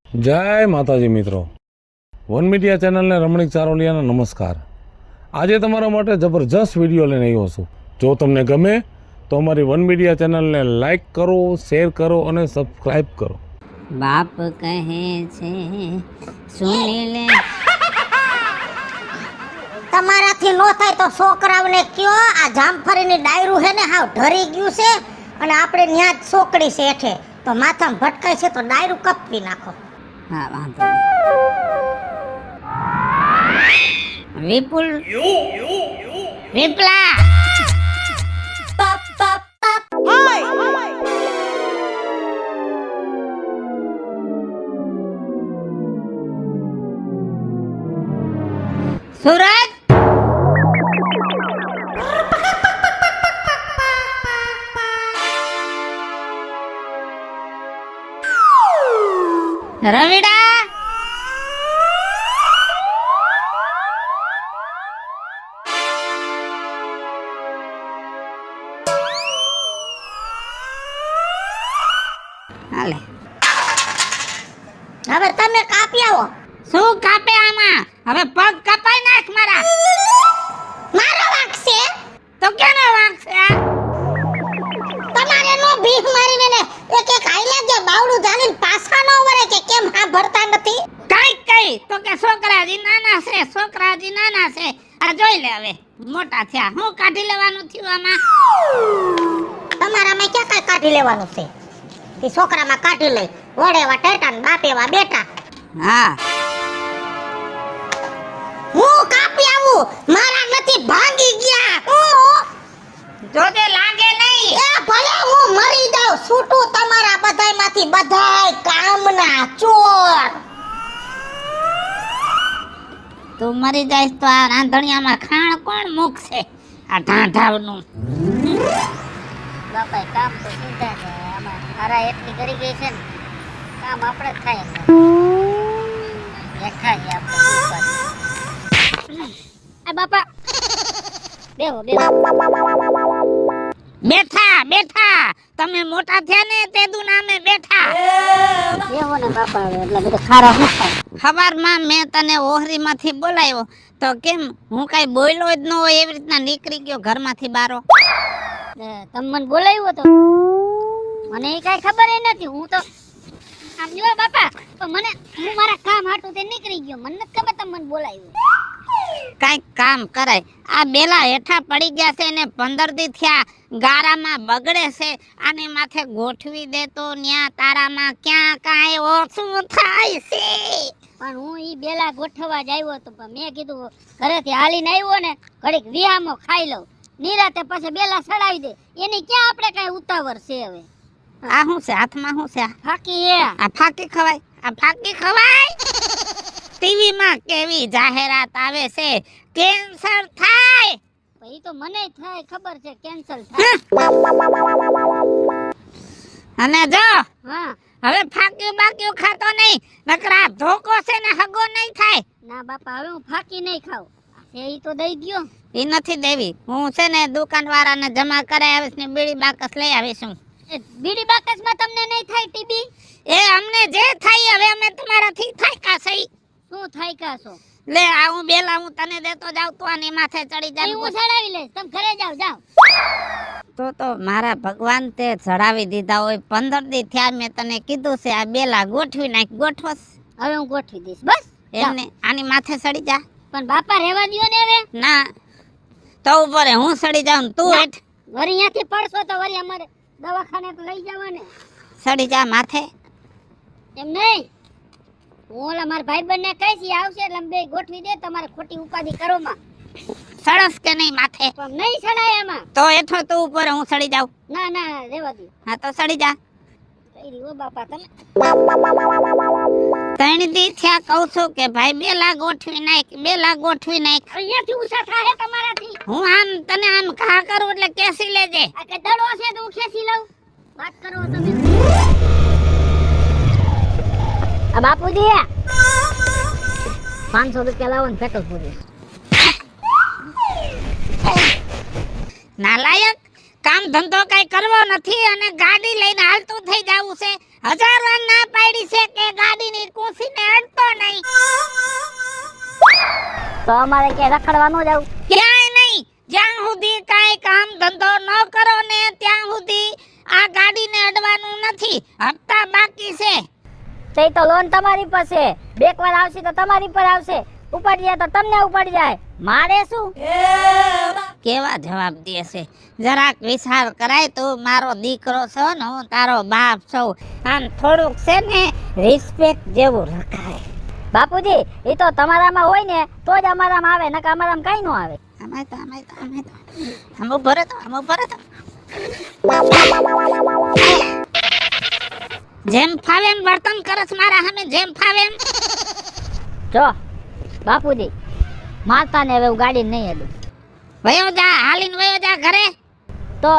જય માતાજી મિત્રો, વન મીડિયા ચેનલને રમણીક ચારોલિયાના નમસ્કાર। આજે તમારા માટે જબરજસ્ત વિડીયો લઈને આવ્યો છું। જો તમને ગમે તો અમારી વન મીડિયા ચેનલને લાઈક કરો, શેર કરો અને સબસ્ક્રાઈબ કરો। બાપ કહે છે સુની લે, તમારાથી નો થાય તો છોકરાઓને કયો આ જામફળીની ડાયરું હે ને હાવ ઢરી ગયું છે અને આપણે ન્યા જ સોકડી છે હેઠે તો માથામાં ભટકાય છે તો ડાયરું કપવી નાખો। હા વાંધો નહીં। વિપુલ વિપલા સુરજ રવિડા હાલે હવે તમે કાપી આવો। શું કાપે આમાં? હવે પગ કપાઈ નાખ મારા। મારો વાંક છે તો કેનો વાંક છે આ? તમારે નો ભીખ મારીને ને એક એક હાઈલા જે બાવડું જાણીને પાછા નો વળે કે કેમ હા ભરતા નથી। કઈ તો કે છોકરાજી નાના છે, છોકરાજી નાના છે। આ જોઈ લે હવે મોટા થયા, હું કાઢી લેવાનું થયું આમાં? તમારામાં ક્યાં કઈ કાઢી લેવાનું છે? એ છોકરામાં કાઢી લઈ વડેવા ટેટા ને બાપેવા બેટા। હા હું કાપી આવું, મારા નથી ભાંગી ગયા। જોજે લાગે નહીં। એ ભલે હું મરી જાઉં છૂટું તમારા બધાયમાંથી બધાય કામના ચોર। તું મરી જાય તો આ રાંધણિયામાં ખાણ કોણ મૂકશે? આ ઢાંઢાવનું બાપા કામ તો સીધા છે, આમાં હારા એટલી કરી ગઈ છે ને કામ આપણે જ થાય દેખાય આપણે આ બાપા બેહો બેહો। બેઠા બેઠા તમે મોટા થયા ને તેદુ નામે બેઠા બેહો ને બાપા એટલે બધું ખારા ન થાય। સવારમાં મેં તને ઓહરીમાંથી બોલાવ્યો તો કેમ હું કઈ બોલ્યો જ ન હોય એવી રીતના નીકળી ગયો ઘરમાંથી બારો? તમે મને બોલાવ્યો તો મને એ કઈ ખબર નથી। હું તો આમ જો બાપા તો મને હું મારા કામ હાટું તે નીકળી ગયો, મને નથી ખબર તમે મને બોલાવ્યો। કઈક કામ કરાય। આ બેલા હેઠા પડી ગયા છે ને 15 દી થયા ગારામાં બગડે છે, આને માથે ગોઠવી દે તો ન્યા તારામાં ક્યાં કાંઈ ઓછું થાય છે। પણ હું ઈ બેલા ગોઠવવા જ આવ્યો તો પણ મેં કીધું ઘરેથી હાલીને આવ્યો ને ઘડીક વિહામો ખાઈ લઉં, નિરાતે પછી બેલા સડાવી દે, એની ક્યાં આપણે કઈ ઉતાવળ છે હવે? આ શું છે હાથમાં? શું છે ફાકી એ આ? ફાકી ખવાય? આ ફાકી ખવાય? ટીવી માં કેવી જાહેરાત આવે છે કેન્સર થાય, ઈ તો મને થાય ખબર છે કેન્સલ થાય। અને જો હા હવે ફાક્યું બાક્યું ખાતો નહીં, નકરા ધોકો છે ને હગો નહીં થાય। ના બાપા હવે હું ફાકી નહીં ખાઉં, ઈ તો દઈ ગયો। ઈ નથી દેવી, હું છે ને દુકાન વાળાને જમા કરાવી આવીશ ને બીડી બાકસ લઈ આવીશું। બીડી બાકસમાં તમને નહીં થાય ટીબી? એ અમને જે થાય હવે અમે તમારાથી થાય કા સહી? શું થાય કાસો? લે આ હું બેલા હું તને દેતો જાવ તો આની માથે ચડી જાય। હું ચડાવી લઈશ, તમે ઘરે જાવ જાવ। તો મારા ભગવાન તે ચડાવી દીધા હોય। 15 દી થયા મેં તને કીધું છે આ બેલા ગોઠવી નાખ, ગોઠવસ હવે હું ગોઠવી દઈશ બસ। એમને આની માથે ચડી જા। પણ બાપા રહેવા દ્યો ને હવે। ના તો ઉપર હું ચડી જાઉં ને તું હેઠ વરી અહીંયાથી પડશો તો વરી અમારે દવાખાને તો લઈ જવાને। ચડી જા માથે। એમ નહીં, હું ઓલા મારા ભાઈબંધને કહીશ ઈ આવશે એટલે અમે બે ગોઠવી દે, તમારે ખોટી ઉપાધિ કરો માં। સડસ કે નહીં માથે? પણ નહીં સડાય એમાં। તો હેઠો તું ઉપર હું ચડી જાઉં। ના ના રહેવા દો। હા તો ચડી જા। કઈ રહ્યો બાપા તમે? 3 દી થયા કહું છું કે ભાઈ બેલા ગોઠવી નાખ, બેલા ગોઠવી નાખ। અહીંયાથી ઊંચા થાય તમારાથી। હું આમ તને આમ ઘા કરું એટલે કેસી લેજે। આ કે દડો છે તો હું ખેંચી લઉં, વાત કરો તમે। આ બાપુજી 500 રૂપિયા લાવો ને પેટ્રોલ પૂરી। નાલાયક, કામ ધંધો કઈ કરવો નથી અને ગાડી લઈને હાલતું થઈ જાવું છે। 1000 વાર ના પાડી છે કે ગાડીની તો અમારે ક્યાંય રખડવા ન જાવ? ક્યાંય નહીં. જ્યાં સુધી કાંઈ કામ ધંધો ન કરો ને ત્યાં સુધી આ ગાડીને અડવાનું નથી. હપ્તા બાકી છે. તે તો લોન તમારી પર છે. બેકવાર આવશે તો તમારી પર આવશે. ઉપાડી જાય તો તમને ઉપાડી જાય. મારે શું? કેવા જવાબ દે છે. જરાક વિચાર કરાય. તું મારો દીકરો છો ને હું તારો બાપ છું. આમ થોડુંક છે ને રિસ્પેક્ટ જેવું રખાય. બાપુજી એ તો તમારામાં હોય ને તો જ અમારામાં આવે, નકર અમારામાં કાંઈ ન આવે. આમ ઉભો રહે તો. જેમ ફાવે એમ વર્તન કરસ મારા સામે. જેમ ફાવે એમ. જો બાપુજી મારતા ને હવે હું ગાડી નહીં હેડું. વયો જા, હાલીને વયો જા ઘરે. તો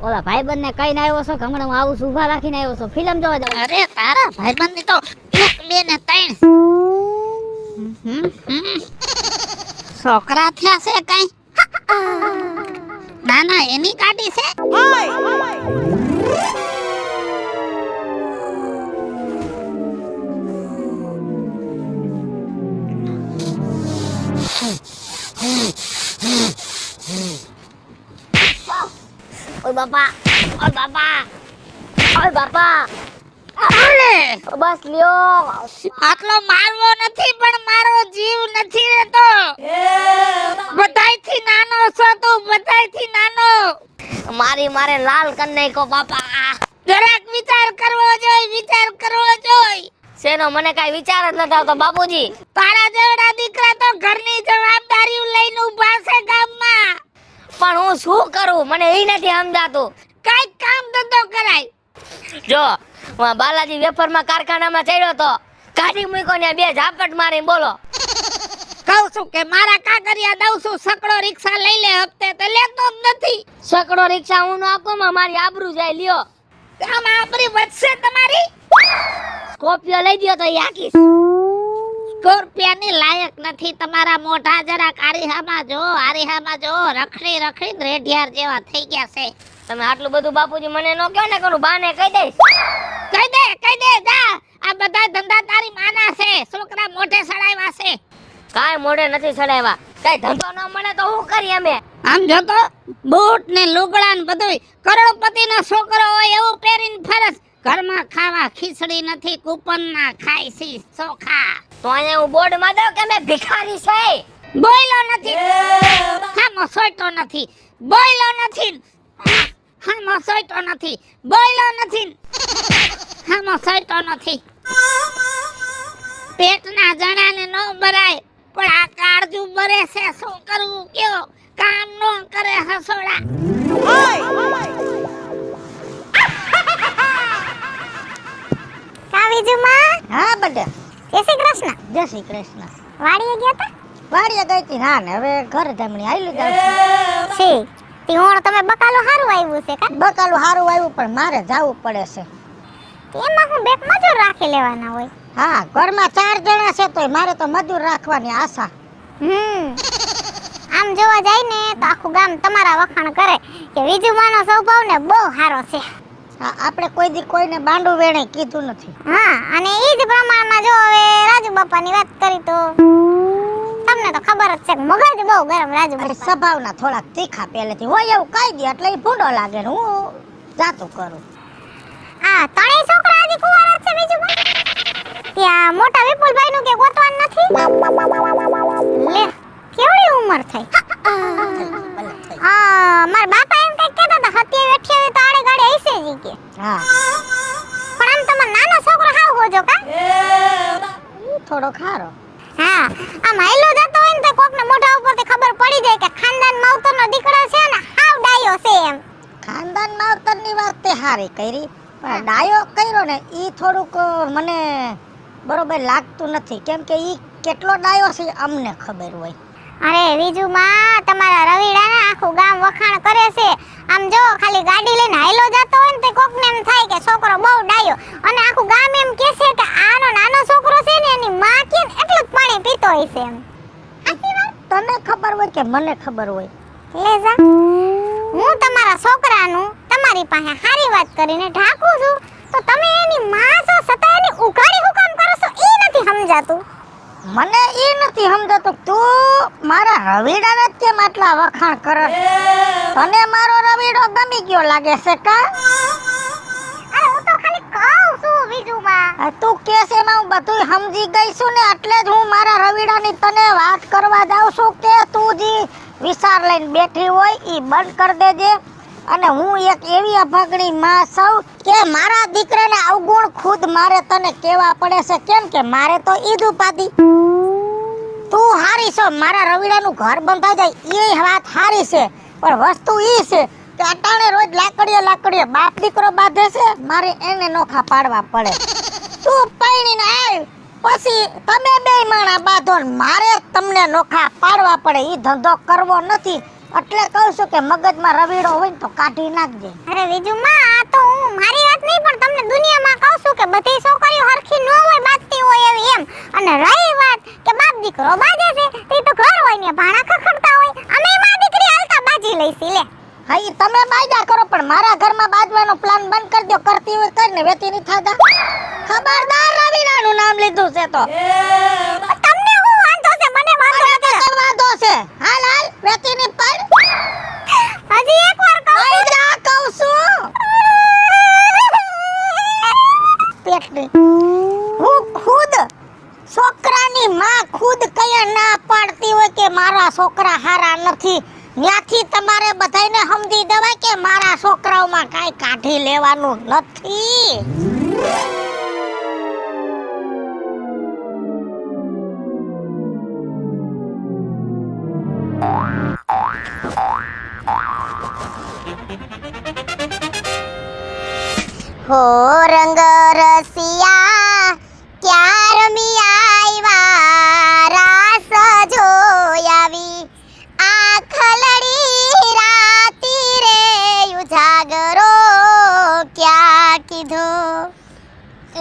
ઓલા ભાઈબંધ ને કઈ ના આવ્યો છો? હમણાં હું આવું છું, ઊભા રાખીને આવ્યો છો. ફિલ્મ જોવા જાવ? અરે તારા ભાઈબંધ ની તો 1 2 ને 3 છોકરા થયા છે કઈ? ના એની ગાડી છે. ઓય બાપા, ઓય બાપા, ઓય બાપા. અરે બસ લ્યો. આટલો મારવો નથી પણ મારો જીવ નથી રહેતો. બધાયથી નાનો છો તું, બધાયથી નાનો. મારે લાલ કર નાખ્યો બાપા. જરાક વિચાર કરવો જોઈએ. શેનો મને કાઈ વિચાર જ નથી આવતો બાપુજી. તારા જેવડા દીકરા તો ઘરની જવાબદારીઓ લઈને ઊભા છે ગામમાં. પણ હું શું કરું? મને એ નથી સમજાતું. કાંઈક કામ ધંધો કરાય. જો હું બાલાજી વેફરમાં કારખાનામાં ચડ્યો તો, ગાડી મૂક્યો ને 2 ઝાપટ મારી. બોલો. કહું છું કે મારા કાગરિયા દઉં છું. સકડો રિક્ષા લઈ લે. હપ્તે તો લેતો જ નથી. સકડો રિક્ષા હું ન આપું, મારી આબરૂ જાય. લ્યો આમ આપણી વધશે તમારી. સ્કોર્પિયો લઈ દ્યો તો એ આખી. સ્કોર્પિયાની લાયક નથી તમારા મોઢા. જરાક આરીહામાં જો. રખડી રેઢિયાર જેવા થઈ ગયા છે. તમે આટલું બધું બાપુજી મને ન કહો ને, કરું બાને કહી દઈશ. કહી દે જા. આ બધા ધંધા તારી માના છે. છોકરા મોઢે સડાવ્યા છે. કાંઈ મોઢે નથી ચડાવ્યા. કઈ ધંધો ન મળે તો હું કરી અમે? આમ જો તો બૂટ ને લુગડા ને બધુંય કરોડપતિનો છોકરો હોય એવું પહેરીને ફરસ. ઘરમાં ખાવા ખીચડી નથી, કૂપન ના ખાય છે ચોખા. તો અહીંયા હું બોર્ડ માં દઉં કે મેં ભિખારી છે? બોયલો નથી. હામો સોયટો નથી. બોયલો નથી. હામો સોયટો નથી. બોયલો નથી. હામો સોયટો નથી. પેટના જણાને ન ભરાય પણ આ કાળજુ બરે છે. શું કરવું કયો? કામ ન કરે હસોડા. કાવીજુમાં. હા બેટા. જય શ્રી કૃષ્ણ. જય શ્રી કૃષ્ણ. વાડીએ ગયા તા? વાડીએ ગઈ હતી. હા ને હવે ઘરે જમણી આવેલી જાવ છે. તીહોણ તમે બકાલું હારું આવ્યું છે કા? બકાલું હારું આવ્યું પણ મારે જાવું પડે છે. એમાં હું બેક મજૂર રાખી લેવાના હોય. હા ઘરમાં 4 જણા છે તોય મારે તો મજૂર રાખવાની આશા. આમ જોવા જાય ને તો આખું ગામ તમારા વખાણ કરે કે વિજુમાનો સ્વભાવ ને બહુ સારો છે. હા આપણે કોઈ દી કોઈને બાંડું વેણે કીધું નથી. હા અને ઈ જ પ્રમાણમાં જો હવે રાજુ બાપાની વાત કરી તો તમને તો ખબર જ છે કે મગજ બહુ ગરમ રાજુ બાપા. સ્વભાવના થોડાક તીખા પહેલેથી હોય એવું કહી દે એટલે ઈ ભૂંડો લાગે ને હું જાતું કરું. આ ત્રણેય છોકરા હજી કુંવારા જ છે વિજુમાં? ત્યાં મોટા વિપુલભાઈ નું કે ગોતવાન નથી? લે કેવડી ઉંમર થઈ? મારા બાપા એમ કઈક કહેતા હતા 27 28 તો આડે ગાડે હશે જ કે. હા પણ આમ તમારો નાનો છોકરો હાવ હોજો કા? થોડો ખારો. હા આમ હાઈલો જતો હોય ને તો કોકને મોઢા ઉપરથી ખબર પડી જાય કે ખાનદાન માવતરનો દીકરો છે ને હાવ ડાયો છે એમ. ખાનદાન માવતરની વાત તે હારી કરી પણ ડાયો કર્યો ને ઈ થોડુંક મને બરોબર લાગતું નથી. કેમ કે ઈ કેટલો ડાયો છે અમને ખબર હોય. અરે વિજુમાં તમારા રવિડાને આખું ગામ વખાણ કરે છે. આમ જો ખાલી ગાડી લઈને હાઈલો જતો હોય ને તો કોકને એમ થાય કે છોકરો બહુ ડાયો, અને આખું ગામ એમ કહે છે કે આનો નાનો છોકરો છે ને એની માં કે એટલું જ પાણી પીતો હોય છે એમ. સાચી વાત? તને ખબર હોય કે મને ખબર હોય? લે જા, હું તમારા છોકરાનું તમારી પાસે સારી વાત કરીને ઢાંકું છું તો તમે એની માં છો છતાં એની ઉઘાડી હુકામ કરો છો એ નથી સમજાતું. મને ઈ નથી સમજાતું તું મારા રવીડાને જ કેમ આટલા વખાણ કરે તને મારો રવીડો ગમી ગયો લાગે છે કા અરે હું તો ખાલી કહું છું વિજુમાં. આ તું કે છે એમાં હું બધું સમજી ગઈ છું ને એટલે જ હું મારા રવીડાની તને વાત કરવા જાઉં છું કે તું જે વિચાર લઈને બેઠી હોય ઈ બંધ કરી દેજે અને હું એક એવી અભાગણી માં છું કે મારા દીકરાને અવગુણ ખુદ મારે તને કહેવા પડે છે કેમ કે મારે તો ઈદ ઉપાધી તું હારી છો મારા રવીડાનું ઘર બંધાઈ જાય એ વાત હારી છે પણ વસ્તુ ઈ છે કે અટાણે રોજ લાકડીએ બાપ દીકરો બાંધે છે મારે એને નોખા પાડવા પડે તું પૈણીને આવ પછી તમે બે માણા બાંધો ને મારે તમને નોખા પાડવા પડે ઈ ધંધો કરવો નથી એટલે કહું છું કે મગજમાં રવીડો હોય ને તો કાઢી નાખજે અરે વિજુમાં આ તો હું મારી વાત નહીં પણ તમને દુનિયામાં કહું છું કે બધી છોકરીઓ હરખી ન હોય બાજતી હોય એવી એમ અને રહી વાત કે બાપ દીકરો બાજે છે તે તો ઘર હોય ને ભાણા ખખડતા હોય અમે માં દીકરી હાલતા બાજી લઈશી લે હા ઈ તમે બાયદા કરો પણ મારા ઘરમાં બાજવાનો પ્લાન બંધ કરી દો કરતી હોય કરીને વેતી નહીં થાતા ખબરદાર રવીડાનું નામ લીધું છે તો તમને હું વાંધો છે મને વાંધો મને નથી તો વાંધો છે હાલ વેતી ની પડ હજી એકવાર કહું બાયદા કહું છું પેટની હું ખુદ છોકરાની માં ખુદ કયા ના પાડતી હોય કે મારા છોકરા હારા નથી ત્યાંથી તમારે બધાયને સમજી દેવાય કે મારા છોકરાઓમાં કાંઈ કાઢી લેવાનું નથી હો રંગ રસિયા ક્યાં રમી આવ્યા રાસ જોયાવી આખલડી રાતી રે ઉજાગરો ક્યાં કીધું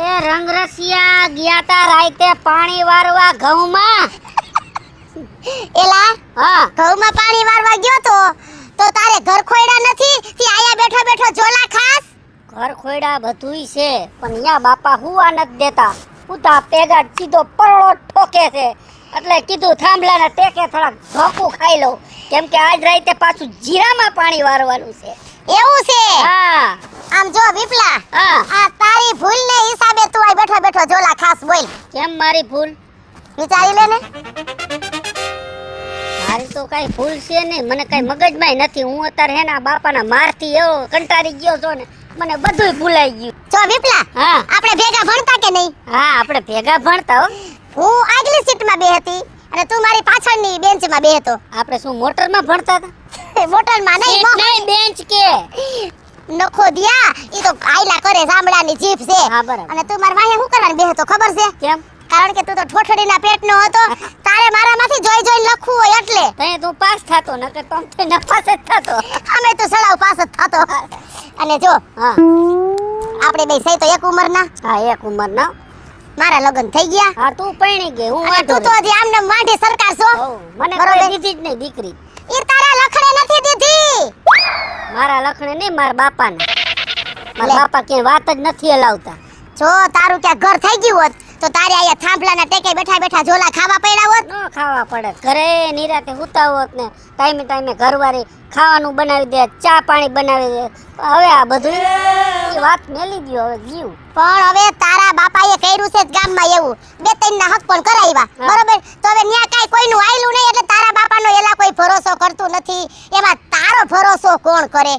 એ રંગરસિયા ગયા તા રાતે પાણી વારવા ઘઉંમાં એલા હા ઘઉંમાં પાણી વારવા ગયો તો તારે ઘર ખોયડા નથી થી આયા બેઠો બેઠો ઝોલા ખાસ ઘર ખોયડા બધુંય છે પણ યા બાપા હુવા નથી દેતા ઉતા પેગા સીધો પરળો ઠોકે છે એટલે કીધું થાંભલાના ટેકે થોડાક ધોકું ખાઈ લઉં કેમ કે આજ રાતે પાછું જીરામાં પાણી વારવાનું છે એવું છે હા આમ જો વિપલા હા આ તારી ભૂલ ને હિસાબે તું આય બેઠો બેઠો ઝોલા ખાસ બોલ કેમ મારી ભૂલ વિચારી લે ને મારી તો કઈ ભૂલ છે નહીં મને કઈ મગજમાં નથી હું અત્યારે હેના બાપાના મારથી એવો કંટાળી ગયો છો ને મને બધુંય ભૂલાઈ ગયું જો વિપલા હા આપણે ભેગા ભણતા કે નહીં હા આપણે ભેગા ભણતા હો હું આગલી સીટમાં બે હતી અને તું મારી પાછળની બેન્ચમાં બે હતો આપણે શું મોટરમાં ભણતા હતા બોટલમાં નહીં સીટ નહીં બેન્ચ કે નખો દિયા ઈ તો આયલા કરે જામડાની જીભ છે હા બરાબર અને તું મારા વાહે શું કરવાની બે હતો ખબર છે કેમ કારણ કે તું તો ઠોઠડીના પેટનો હતો તારે મારામાંથી જોઈ જોઈને લખવું હોય એટલે તઈ તું પાસ થાતો નકર તમ તે નપાસ જ થાતો અમે તો સડાવ પાસ જ થતો અને જો હા આપણે બે સહી તો એક ઉંમરના હા એક ઉંમર ના મારા લગ્ન થઈ ગયા હા તું પરણી ગઈ હું અને વાંધો તું તો હજી આમને વાંઢી સરકાર છો નહીં. હોવ, મને બરોબર. કોઈ દીધી જ નહીં દીકરી ઈ તારા લખડે નથી દીધી મારા લખણે નહીં મારા બાપાને મારા લે. બાપા ક્યાંય વાત જ નથી હલાવતા જો તારું ક્યાં ઘર થઈ ગયું હોત તો તારે અહીંયા થાંભલાના ટેકે બેઠા બેઠા ઝોલા ખાવા પડ્યા હોત ન ખાવા પડે ઘરે નિરાતે હુતા હોત ને ટાઈમે ટાઈમે ઘરવાળી ખાવાનું બનાવી દે ચા પાણી બનાવી દે હવે આ બધું એ વાત મેલી ગયો હવે ગયું પણ હવે તારા બાપાએ કર્યું છે જ ગામમાં એવું બે ત્રણના હક પણ કરાવ્યા હા. બરોબર તો હવે ન્યા કાંઈ કોઈનું આયલું નહીં એટલે તારા બાપાનો એલા કોઈ ભરોસો કરતું નથી એમાં તારો ભરોસો કોણ કરે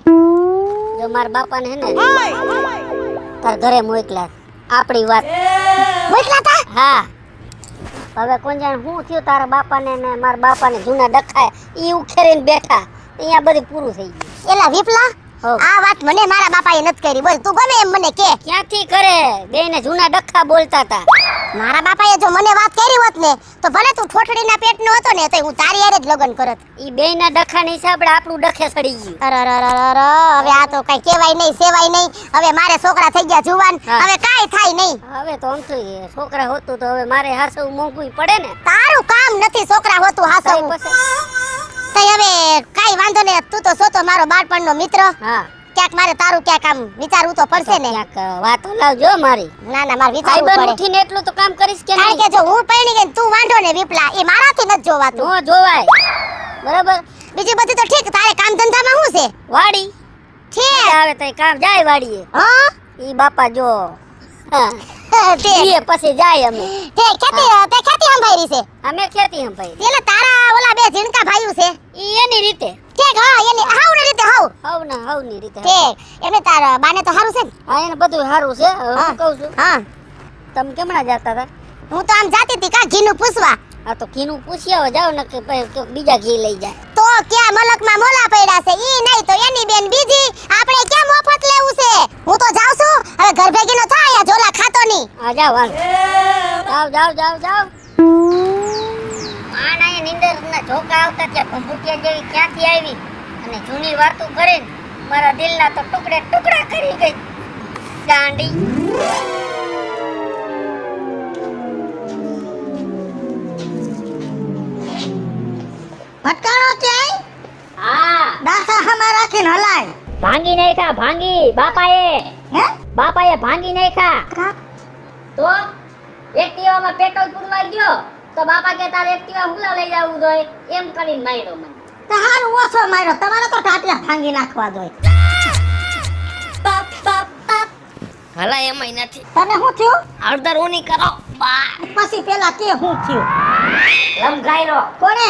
જો મારા બાપાને હે ને તાર ઘરે મોકલ્યા આપણી વાત મોકલા તા હા હવે કોણ જાણે શું થયું તારા બાપાને ને મારા બાપાને જૂના ડખાય ઈ ઉખેરીને બેઠા અહીંયા બધું પૂરું થઈ ગયું એલા વિપલા હોવ. આ વાત મને મારા બાપાએ નથી કરી બોલ તું ગમે એમ મને કે ક્યાંથી કરે બેને જૂના ડખા બોલતા હતા મારા બાપાએ જો મને વાત કરી હોત ને તો ભલે તું ઠોઠડીના પેટનો હતો ને તો હું તારી હારે જ લગ્ન કરત ઈ બેયના ડખાના હિસાબે આપણું ડખે સડી ગયું અરરરરરર, હવે આ તો કઈ કહેવાય નહીં સેવાય નહીં હવે મારે છોકરા થઈ ગયા જુવાન હા. હવે કાઈ થાય નહીં હવે તો આમ તો એ છોકરા હોતું તો હવે મારે હાસવું મોંઘું પડે ને તારું કામ નથી છોકરા હોતું તઈ હાસવું પછી તઈ હવે કાઈ વાંધો ને તું તો સોતો મારો બાળપણનો મિત્ર હા ક્યાંક મારે તારું ક્યાંક આમ વિચારવું તો પડશે ને. ક્યાંક વાત લાવજો મારી. ના ના મારે વિચારવું ભાઈબંધ પડે. ઉઠીને એટલું તો કામ કરીશ કે કારણ નહીં? કે જો હું પરણી ગઈ ને તું વાંઢો ને વિપલા એ મારાથી નથી જોવાતું. નો જોવાય. બરાબર. બીજી બધી તો ઠીક તારે કામ ધંધામાં શું છે? વાડી છે આવે તો કામ જાય વાડીએ. હા ઈ બાપા જો હા તે ઈએ પછી જાય અમે. તે ખેતી સંભાળી છે. અમે ખેતી સંભાળી. એટલે તારા ઓલા બે ઝીણકા ભાઈઓ છે ઈ એની રીતે ઠીક હા એની હાવની રીતે હાવ હવની રીતે. ઠીક એટલે તારા બાને તો સારું છે ને? હા એને બધું સારું છે. હવે હા. હું કહું છું હા તમે કેમણા જતા હતા? હું તો આમ જાતી હતી કા ઘીનું પૂછવા. આ તો ઘીનું પૂછી આવો જાવ ને કે બીજા ઘી લઈ જાય. તો ક્યાં મલકમાં મોલા પડ્યા છે ઈ નહીં તો એની બેન બીજી આપણે ક્યાં મફત લેવું છે? હું તો જાઉં છું હવે ઘર ભેગીનો થાય આ ઝોલા ખાતો નહીં. આ જાવ જાવ આના એ નીંદરના ઝોકા આવતા ત્યાં ભંભૂટિયા જેવી ક્યાંથી આવી અને જૂની વાતો કરીને મારા દિલના તો ટુકડા કરી ગઈ ગાંડી. ભટકાણો ક્યાંય હા દાસા હમા રાખીને હલાય ભાંગી નાખ્યા બાપાએ હે ભાંગી નાખ્યા. કા તો એક્ટિવામાં પેટ્રોલ પૂરવા ગયો તો બાપા કે તારે એક્ટિવા હુલા લઈ જવું જોઈએ એમ કરીને માર્યો મને. તો હારું ઓછો માર્યો તમારે તો ટાટિયા ભાંગી નાખવા જોઈએ. હલા એમાંય નથી. તને શું થયું? અડધર ઊની કરો પછી પેલા કે શું થયું? લમઘાયરો. કોને?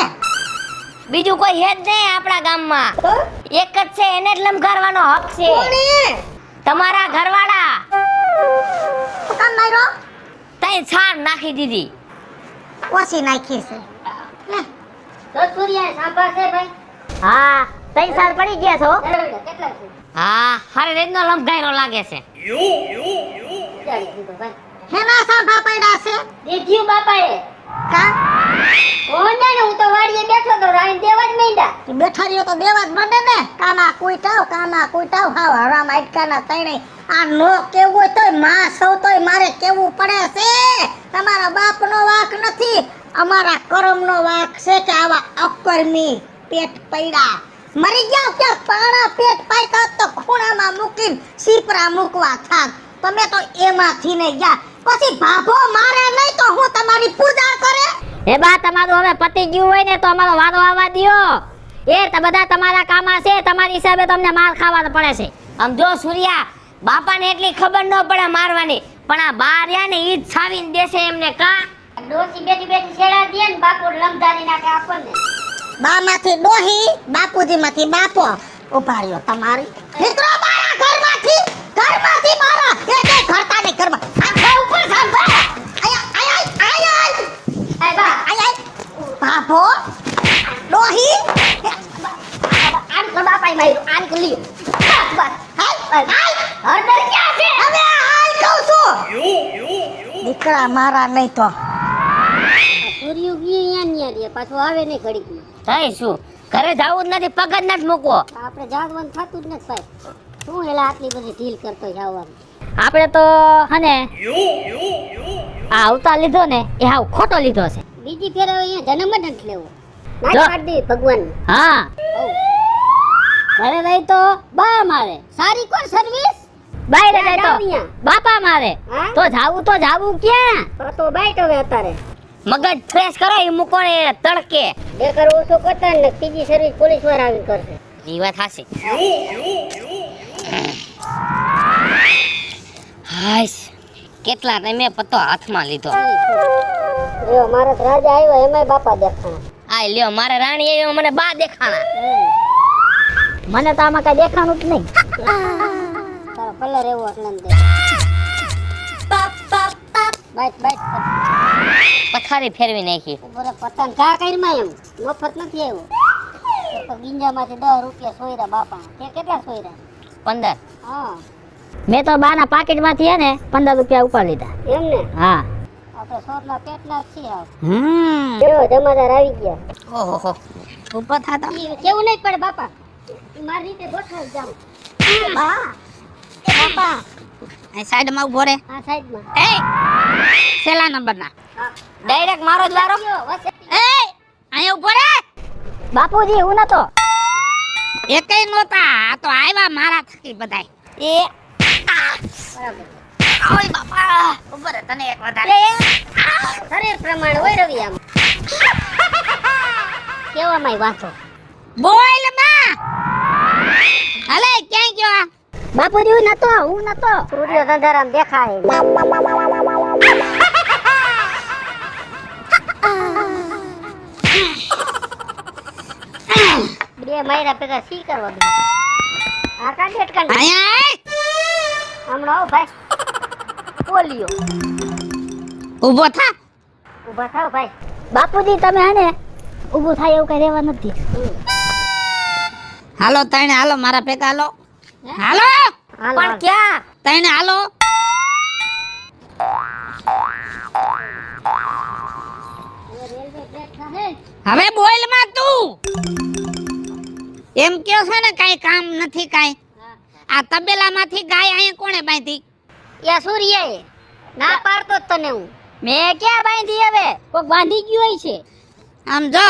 બીજું કોઈ હે જ નહીં આપણા ગામમાં. તો એક જ છે એને જ લમઘારવાનો હક છે. કોને? તમારા ઘરવાળા શું કામ માર્યો? તઈ છાણ નાખી દીધી. ઓછી નાખી છે લે તો સૂર્યા સાંભા છે ભાઈ. હા તઈ સાર પડી ગયા છો. હા હારે રેતનો લમઘાયરો લાગે છે. હેના સાંભા પડ્યા છે? દીધ્યું બાપાએ. કા ઓને ને હું તો વાડીએ બેઠો તો રાણી દેવા જ માંડ્યા. બેઠારીઓ તો દેવા જ માંડે ને. કાના કુઈટાવ હાવ હરામ આટકાના તણે આ નો કેવું હોય તોય માં સૌ તોય મારે કેવું પડે છે. તમારા બાપનો વાંક નથી અમારા કરમનો વાંક છે કે આવા અકર્મી પેટ પૈડા મરી ગયા કે પાણા પેટ પાયતા તો ખૂણામાં મૂકીને સીપરા મૂકવા થાક. તમે તો એમાંથી ને ગયા પછી ભાભો મારે નહીં તો હું તમારી પૂજા કરે. હે બા તમારું હવે પતિ ગયું હોય ને તો અમારો વારો આવવા દ્યો. એ તો બધા તમારા કામા છે તમારી હિસાબે તમને માર ખાવાનો પડે છે. આમ જો સૂર્યા બાપાને એટલી ખબર ન પડે મારવાની પણ આ બાર રહ્યા ને ઈ જ છાવીને દેશે એમને કા. ડોસી બેઠી છેડા દે ને બાપુ લમધારી નાખે આપણને. બામાંથી ડોહી બાપુજીમાંથી બાપો ઉભા રહ્યો તમારી મિત્રો મારા ઘરમાંથી મારા એક ઘરતા ને ઘરમાં આખા ઉપર સાંભળ આય એ બા બાપો ડોહી આન કો બાપાએ માર્યું આન કો લ્યો. બસ હરદર ક્યાં છે? હવે હાલ કહું છું દીકરા મારા નહીં તો સૂર્ય ગયો અહીંયા રે પાછો આવે ને ઘડીકમાં. થાય શું ઘરે જાવું જ નથી પગ જ નથી મૂકવો. આપણે જાગવાનું થતું જ નથી સાહેબ. શું એલા આટલી બધી ઢીલ કરતો જાવવાનું. આપણે તો હને આ અવતાર લીધો ને એ હાવ ખોટો લીધો છે. બીજી ફેર અહીંયા જન્મ જ નથી લેવો. ના પાડી ભગવાન. હા ઘરે રહી તો બા મારે સારી કોણ સર્વિસ બાય રે તો બાપા મારે તો જાવું ક્યાં તો બાય તો અત્યારે મગજ ફ્રેશ કરાય મૂકો ને તડકે બે કરો ઓછો કરતા ને ત્રીજી સર્વિસ પોલીસ વાળા આવીને કરશે. ઈ વાત હાસી. હાશ કેટલા ટાઈમે પત્તો હાથમાં લીધો. લ્યો મારા રાજા આવ્યો એમાંય બાપા દેખાણા. આ લ્યો મારા રાણી આવ્યો મને બા દેખાણા. મને તો આમાં કઈ દેખાણું જ નહીં. તારો કલર એવો એટલે ને બાઈટ પથારી ફેરવી નાખી. ઉપર પતંગ કા કઈમાં એમ મફત નથી આવ્યો. તો ગિંજામાંથી 10 રૂપિયા સોયરા બાપા. તે કેટલા સોયરા? 15. હા મેં તો બાના પાકેટમાંથી હે ને 15 રૂપિયા ઉપાડી લીધા. એમ ને? હા આપણે સોરના પેટના છીએ. કેવો જમાદાર આવી ગયા. ઓહો ઉપર થાતા કેવું નહીં પડે બાપા. મારી રીતે ગોઠવાઈ જાવ. બાપા આ સાઈડ માં ઉભો રે. આ સાઈડ માં. એ છેલ્લા નંબર ના. ડાયરેક્ટ મારો જ વારો. એ અહીંયા ઉભો રે. બાપુજી હું નતો. એકે નહોતા, આ તો આવ્યા મારા થકી બધાય. એ ઓય બાપા, ઉભો રહે, તને એક વધારે. શરીર પ્રમાણે હોય રવિ આમ કેવામાં વાંચો બોલ માં. હાલે ક્યાં ગયો? બાપુજી હું નતો સૂર્ય અંધારામાં દેખાય બે માયરા ભેગા સી કરવા દે આ કાઢેટ કાઢ અહીંયા આય. હમણાં આવો ભાઈ બોલ્યો ઊભો થા. ઊભા થાવ ભાઈ બાપુજી તમે હે ને ઊભું થાય એવું કઈ રહેવા નથી હાલો તઈને હાલો, મારા ભેગા હાલો. હાલો પણ ક્યાં તઈને હાલો. હવે બોલ માં તું. એમ કયો છે ને કાઈ કામ નથી કાઈ. આ તબેલામાંથી ગાય અહીંયા કોણે બાંધી? યા સૂર્યએ ના પાડતો જ તને હું મેં ક્યાં બાંધી હવે કોક બાંધી ગયું હોય છે આમ જો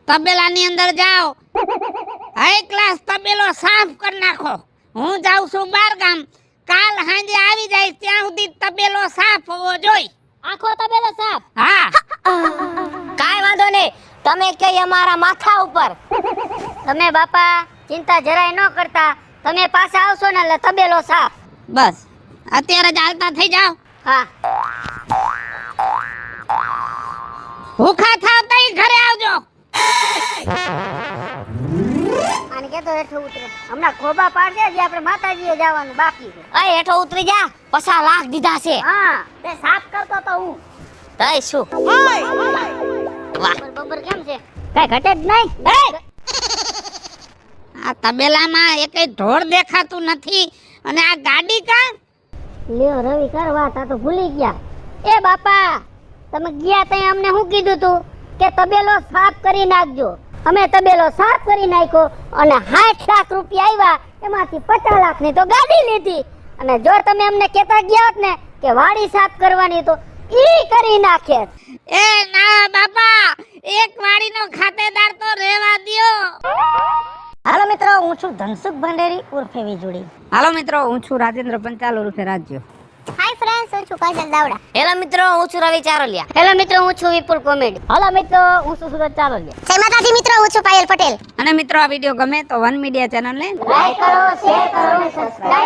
તબેલાની અંદર જાઓ, હાઈ ક્લાસ તબેલો સાફ કરી નાખો. હું જાઉં છું બાર ગામ, કાલ સાંજે આવી જાય ત્યાં સુધી તબેલો સાફ હોવો જોઈ. આખો તબેલો સાફ હા કાઈ વાંધો નહીં તમે કઈ અમારા માથા ઉપર તમે બાપા ચિંતા જરાય ન કરતા તમે પાછા આવશો ને એટલે તબેલો સાફ બસ અત્યારે જ હાલતા થઈ જાઓ. હા ભૂખા થાવ તઈ ઘરે આવજો. આને કેતો હેઠો ઉતરે હમણાં ખોબા પાડજે જે આપણે માતાજીએ જવાનું બાકી છે અય હેઠો ઉતરી જા પછા લાખ દીધા છે હા તે સાફ કરતો તો હું તઈ શું વાહ બબર કેમ છે કઈ ઘટે જ નહીં આ તબેલામાં એકેય ઢોર દેખાતું નથી અને આ ગાડી કા લ્યો રવિ કર વાત આ તો ભૂલી ગયા એ બાપા તમે ગયા ત્યાં અમને શું કીધું તું કે તબેલો સાફ કરી નાખજો અમે તબેલો સાફ કરી નાખ્યો અને 60 લાખ રૂપિયા આવ્યા એમાંથી 50 લાખની તો ગાડી લીધી અને જો તમે અમને કહેતા ગયા હોત ને કે વાડી સાફ કરવાની તો ઈ કરી નાખે એ ના બાપા, એક વાડીનો ખાતેદાર તો રહેવા દ્યો. હાલો મિત્રો હું છું ધનસુખ ભંડેરી ઉર્ફે વીજળી હાલો મિત્રો, હું છું રાજેન્દ્ર પંચાલ ઉર્ફે રાજ્ય. હાય ફ્રેન્ડ્સ હું છું કાજલ દાવડા હેલો મિત્રો હું છું રવિ ચારોલિયા હેલો મિત્રો હું છું વિપુલ કોમેડી હાલો મિત્રો હું છું સુરત ચારોલિયા જય માતાજી મિત્રો હું છું પાયલ પટેલ અને મિત્રો આ વિડીયો ગમે તો વન મીડિયા ચેનલને લાઈક કરો શેર કરો અને સબસ્ક્રાઇબ